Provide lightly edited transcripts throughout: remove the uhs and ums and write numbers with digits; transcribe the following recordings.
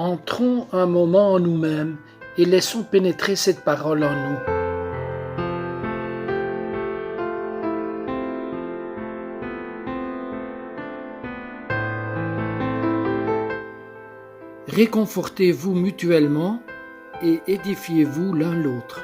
Entrons un moment en nous-mêmes et laissons pénétrer cette parole en nous. Réconfortez-vous mutuellement et édifiez-vous l'un l'autre.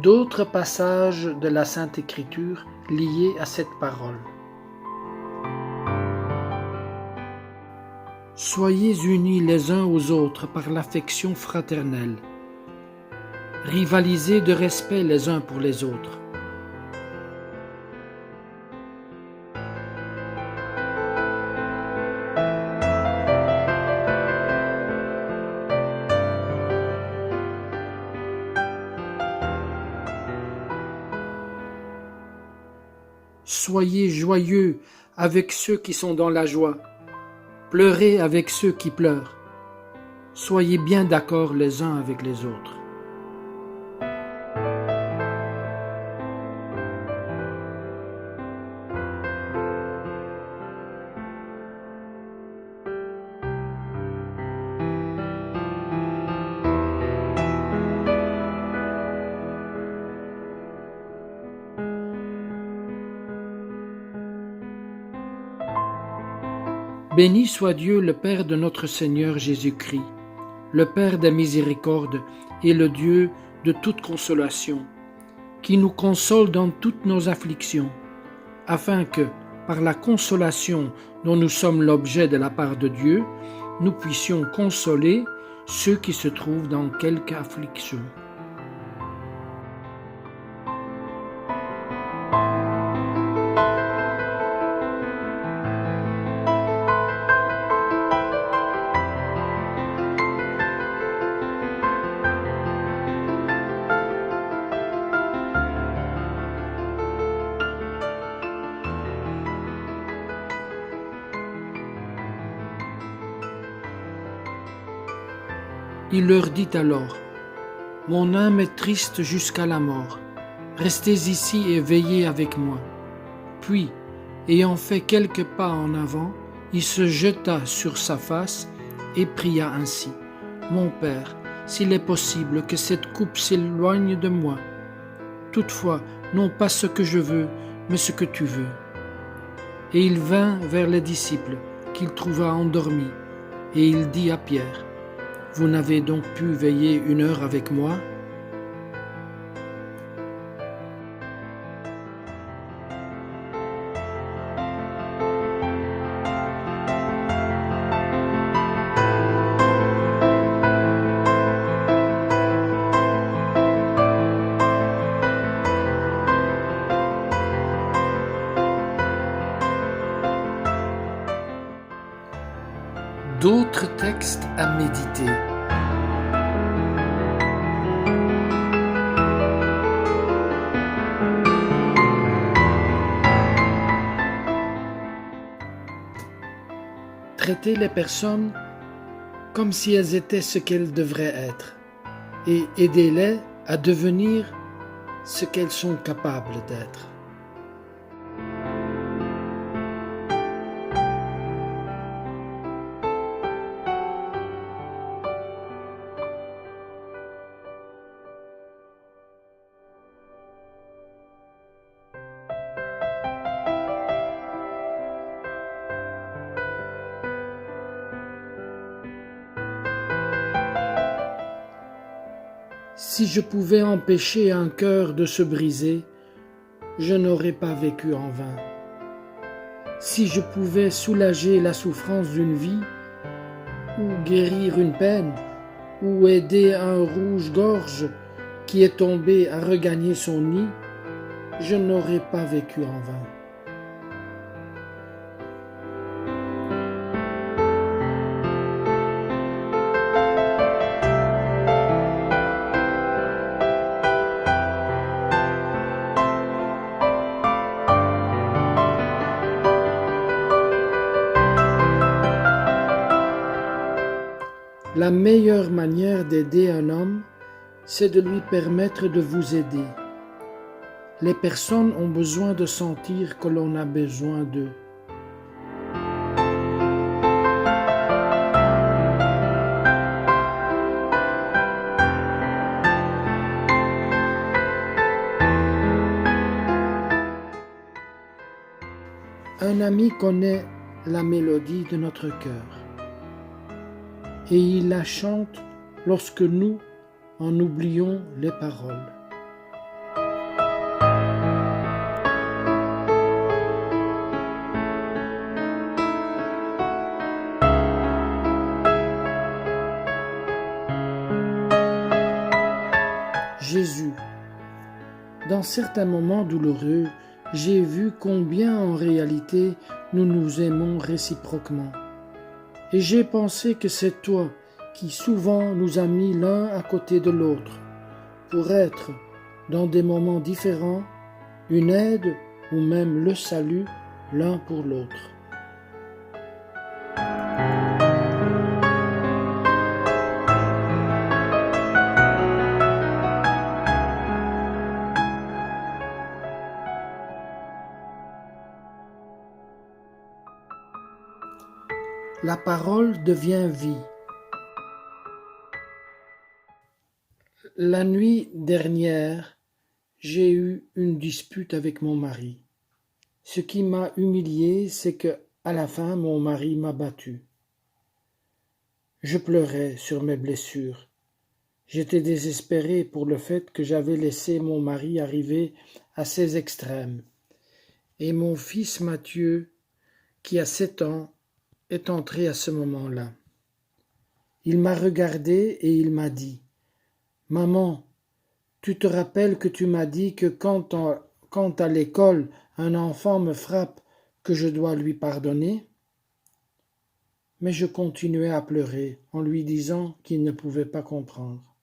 D'autres passages de la Sainte Écriture liés à cette parole. Soyez unis les uns aux autres par l'affection fraternelle. Rivalisez de respect les uns pour les autres. Soyez joyeux avec ceux qui sont dans la joie. Pleurez avec ceux qui pleurent. Soyez bien d'accord les uns avec les autres. Béni soit Dieu le Père de notre Seigneur Jésus-Christ, le Père des miséricordes et le Dieu de toute consolation, qui nous console dans toutes nos afflictions, afin que, par la consolation dont nous sommes l'objet de la part de Dieu, nous puissions consoler ceux qui se trouvent dans quelque affliction. Il leur dit alors : « Mon âme est triste jusqu'à la mort. Restez ici et veillez avec moi. » Puis, ayant fait quelques pas en avant, il se jeta sur sa face et pria ainsi : « Mon Père, s'il est possible que cette coupe s'éloigne de moi. Toutefois, non pas ce que je veux, mais ce que tu veux. » Et il vint vers les disciples, qu'il trouva endormis, et il dit à Pierre : « Vous n'avez donc pu veiller 1 heure avec moi ? » D'autres textes à méditer. Traitez les personnes comme si elles étaient ce qu'elles devraient être et aidez-les à devenir ce qu'elles sont capables d'être. Si je pouvais empêcher un cœur de se briser, je n'aurais pas vécu en vain. Si je pouvais soulager la souffrance d'une vie, ou guérir une peine, ou aider un rouge-gorge qui est tombé à regagner son nid, je n'aurais pas vécu en vain. La meilleure manière d'aider un homme, c'est de lui permettre de vous aider. Les personnes ont besoin de sentir que l'on a besoin d'eux. Un ami connaît la mélodie de notre cœur et il la chante lorsque nous en oublions les paroles. Jésus. Dans certains moments douloureux, j'ai vu combien en réalité nous nous aimons réciproquement. Et j'ai pensé que c'est toi qui souvent nous as mis l'un à côté de l'autre, pour être, dans des moments différents, une aide ou même le salut l'un pour l'autre. La parole devient vie. La nuit dernière, j'ai eu une dispute avec mon mari. Ce qui m'a humilié, c'est que, à la fin, mon mari m'a battu. Je pleurais sur mes blessures. J'étais désespéré pour le fait que j'avais laissé mon mari arriver à ces extrêmes. Et mon fils Mathieu, qui a 7 ans, est entré à ce moment-là. Il m'a regardé et il m'a dit « Maman, tu te rappelles que tu m'as dit que quand à l'école un enfant me frappe, que je dois lui pardonner ?» Mais je continuais à pleurer en lui disant qu'il ne pouvait pas comprendre.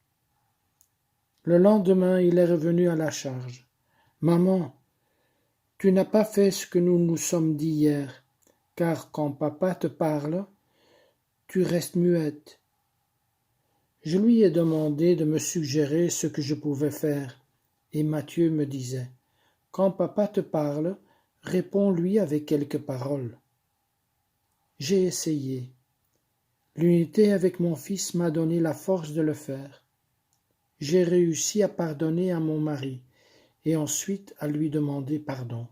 Le lendemain, il est revenu à la charge. « Maman, tu n'as pas fait ce que nous nous sommes dit hier. Car quand papa te parle, tu restes muette. » Je lui ai demandé de me suggérer ce que je pouvais faire, et Mathieu me disait « Quand papa te parle, réponds-lui avec quelques paroles. » J'ai essayé. L'unité avec mon fils m'a donné la force de le faire. J'ai réussi à pardonner à mon mari, et ensuite à lui demander pardon.